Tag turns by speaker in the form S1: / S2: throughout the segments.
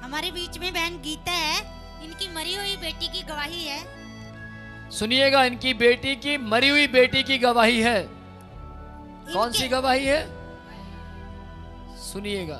S1: हमारे बीच में बहन गीता है, इनकी मरी हुई बेटी की गवाही है।
S2: सुनिएगा, इनकी बेटी की मरी हुई बेटी की गवाही है। कौन सी गवाही है? सुनिएगा।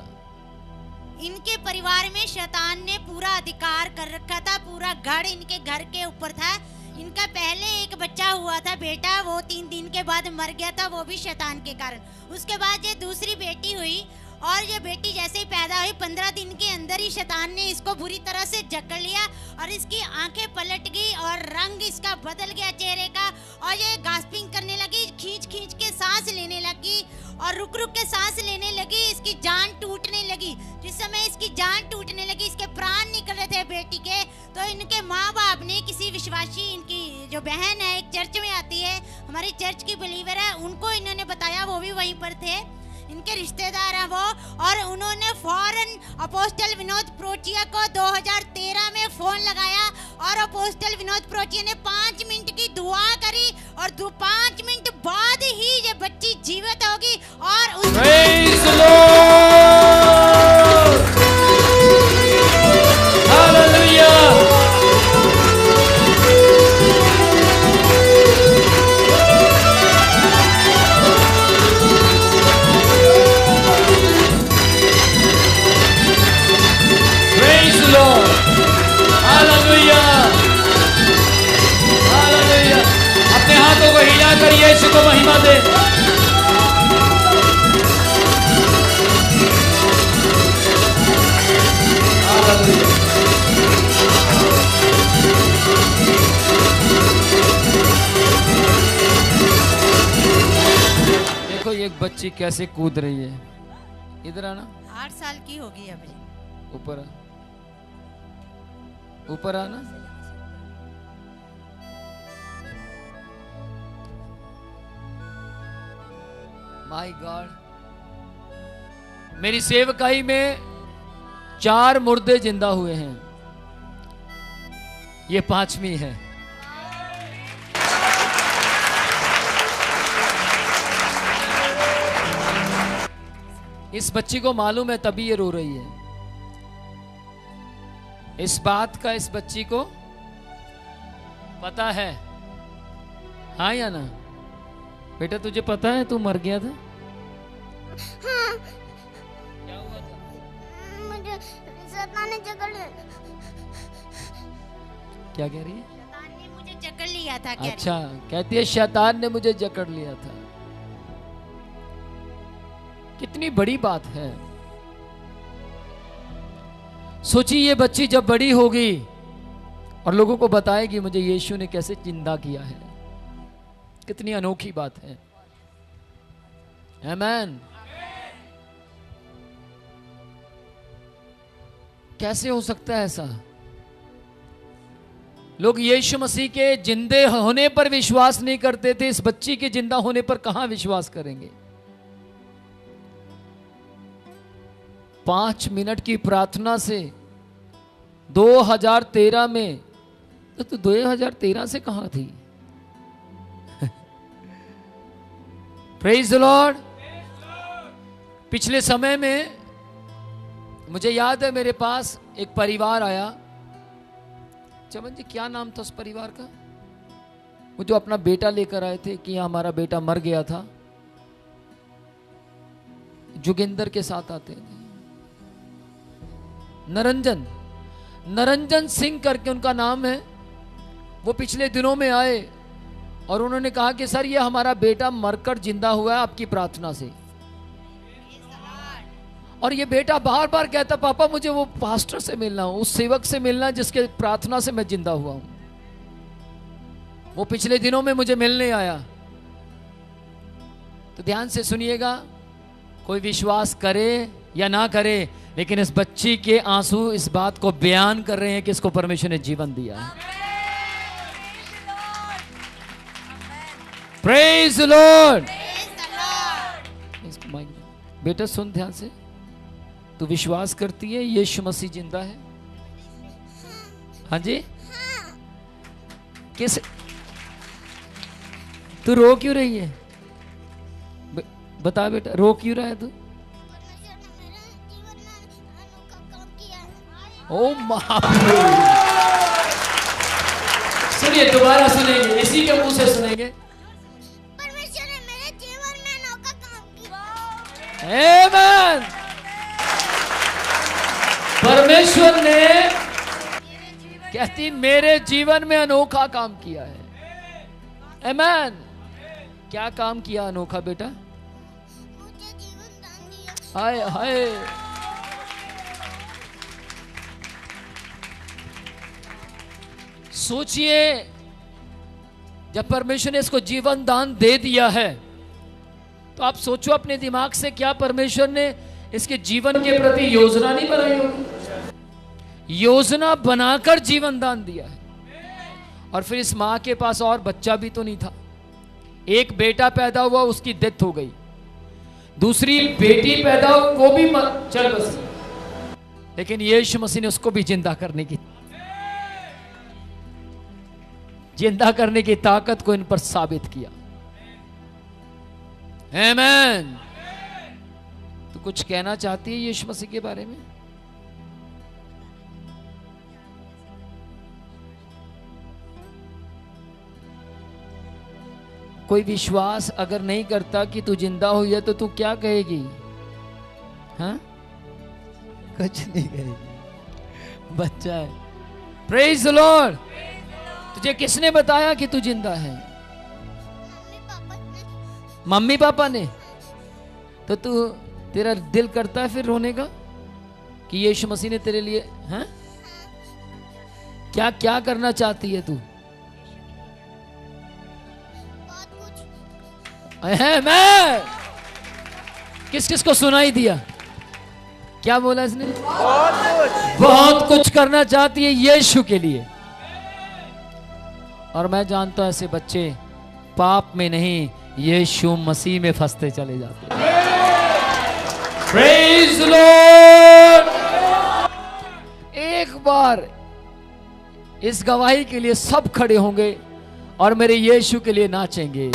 S1: इनके परिवार में शैतान ने पूरा अधिकार कर रखा था, पूरा घर इनके घर के ऊपर था। इनका पहले एक बच्चा हुआ था बेटा, वो 3 दिन के बाद मर गया था, वो भी शैतान के कारण। उसके बाद ये दूसरी बेटी हुई और ये बेटी जैसे ही पैदा हुई 15 दिन के अंदर ही शैतान ने इसको बुरी तरह से जकड़ लिया और इसकी आंखें पलट गई और रंग इसका बदल गया चेहरे का, और ये गास्पिंग करने लगी, खींच खींच के सांस लेने लगी और रुक रुक के सांस लेने लगी। इसकी जान टूटने लगी। जिस समय इसकी जान टूटने लगी, इसके प्राण निकल रहे थे बेटी के, तो इनके माँ बाप ने किसी विश्वासी, इनकी जो बहन है एक चर्च में आती है, हमारी चर्च की बिलीवर है, उनको इन्होंने बताया, वो भी वहीं पर थे, इनके रिश्तेदार हैं वो, और उन्होंने फौरन अपोस्टल विनोद प्रोचिया को 2013 में फोन लगाया और अपोस्टल विनोद प्रोचिया ने 5 मिनट की दुआ करी और 5 मिनट बाद ही ये बच्ची जीवित होगी। और
S2: Praise the Lord! Hallelujah! Lord, hallelujah, hallelujah. अपने हाथों को हिला कर यीशु को महिमा दे। हालेलुया। देखो ये एक बच्ची कैसे कूद रही है। इधर आना।
S1: 8 साल की होगी अभी।
S2: ऊपर ऊपर आना। माय गॉड, मेरी सेवकाई में 4 मुर्दे जिंदा हुए हैं, ये 5वीं है। इस बच्ची को मालूम है, तभी ये रो रही है। इस बात का इस बच्ची को पता है, हाँ या ना? बेटा तुझे पता है तू मर गया था?
S3: हाँ।
S2: क्या हुआ था?
S3: मुझे शैतान ने जकड़ लिया।
S2: क्या कह रही है?
S1: शैतान ने मुझे जकड़ लिया था।
S2: अच्छा, कहती है शैतान ने मुझे जकड़ लिया था। कितनी बड़ी बात है। सोचिए ये बच्ची जब बड़ी होगी और लोगों को बताएगी मुझे यीशु ने कैसे जिंदा किया है, कितनी अनोखी बात है। आमीन। कैसे हो सकता है ऐसा? लोग यीशु मसीह के जिंदे होने पर विश्वास नहीं करते थे, इस बच्ची के जिंदा होने पर कहां विश्वास करेंगे? 5 मिनट की प्रार्थना से 2013 में, तो 2013 से कहां थी? Praise the Lord. पिछले समय में मुझे याद है मेरे पास एक परिवार आया। चमन जी क्या नाम था उस परिवार का? वो जो अपना बेटा लेकर आए थे कि हमारा बेटा मर गया था। जोगिंदर के साथ आते थे। नरंजन सिंह करके उनका नाम है। वो पिछले दिनों में आए और उन्होंने कहा कि सर ये हमारा बेटा मरकर जिंदा हुआ है आपकी प्रार्थना से। और ये बेटा बार बार कहता पापा मुझे वो पास्टर से मिलना, उस सेवक से मिलना जिसके प्रार्थना से मैं जिंदा हुआ हूं। वो पिछले दिनों में मुझे मिलने आया। तो ध्यान से सुनिएगा, कोई विश्वास करे या ना करे, लेकिन इस बच्ची के आंसू इस बात को बयान कर रहे हैं कि इसको परमेश्वर ने जीवन दिया है। Praise the Lord. बेटा सुन ध्यान से, तू विश्वास करती है यीशु मसीह जिंदा है? हाँ जी। किस तू रो क्यों रही है? बता बेटा रो क्यों रहा है तू? ओ सुनिए, दोबारा सुनेंगे, इसी के मुंह से सुनेंगे।
S3: परमेश्वर ने मेरे जीवन में अनोखा काम किया।
S2: आमेन। परमेश्वर ने कहती मेरे जीवन में अनोखा काम किया है। आमेन। क्या काम किया अनोखा बेटा?
S3: मुझे जीवन दान दिया।
S2: हाय हाय। सोचिए, जब परमेश्वर ने इसको जीवन दान दे दिया है, तो आप सोचो अपने दिमाग से, क्या परमेश्वर ने इसके जीवन के प्रति योजना नहीं बनाई होगी? योजना बनाकर जीवन दान दिया है। और फिर इस मां के पास और बच्चा भी तो नहीं था। एक बेटा पैदा हुआ, उसकी डेथ हो गई। दूसरी बेटी पैदा हुई, वो भी चल बसी। लेकिन यीशु मसीह ने उसको भी जिंदा करने की ताकत को इन पर साबित किया। आमेन। तो कुछ कहना चाहती है यीशु मसीह के बारे में? कोई विश्वास अगर नहीं करता कि तू जिंदा हुई है, तो तू क्या कहेगी? हाँ, कुछ नहीं कहेगी, बच्चा है। Praise the Lord. तुझे किसने बताया कि तू जिंदा है? मम्मी पापा ने। तो तू, तेरा दिल करता है फिर रोने का कि यीशु मसीह ने तेरे लिए, हाँ, क्या क्या करना चाहती है तू? मैं किस किस को सुनाई दिया? क्या बोला इसने? बहुत कुछ करना चाहती है यीशु के लिए। और मैं जानता हूं ऐसे बच्चे पाप में नहीं, यीशु मसीह में फंसते चले जाते हैं। Praise Lord. एक बार इस गवाही के लिए सब खड़े होंगे और मेरे यीशु के लिए नाचेंगे।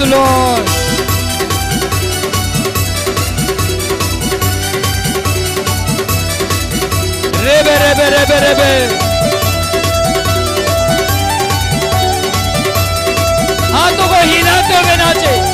S2: Lord, rebe rebe rebe rebe, हाथों को हिलाते हुए नाचे।